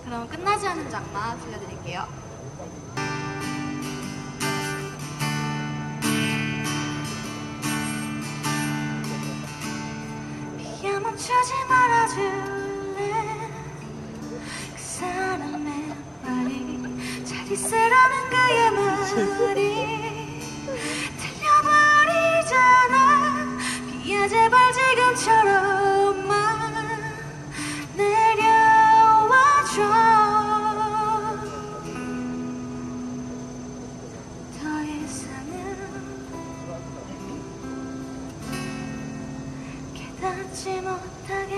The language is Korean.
그럼 끝나지 않은 장마 들려드릴게요. 비야 멈추지 말아줄래. 그 사람의 말이 잘 있으라는 그의 말이 들려버리잖아. 비야 제발 지금처럼만 내려와줘. 더 이상은 깨닫지 못하게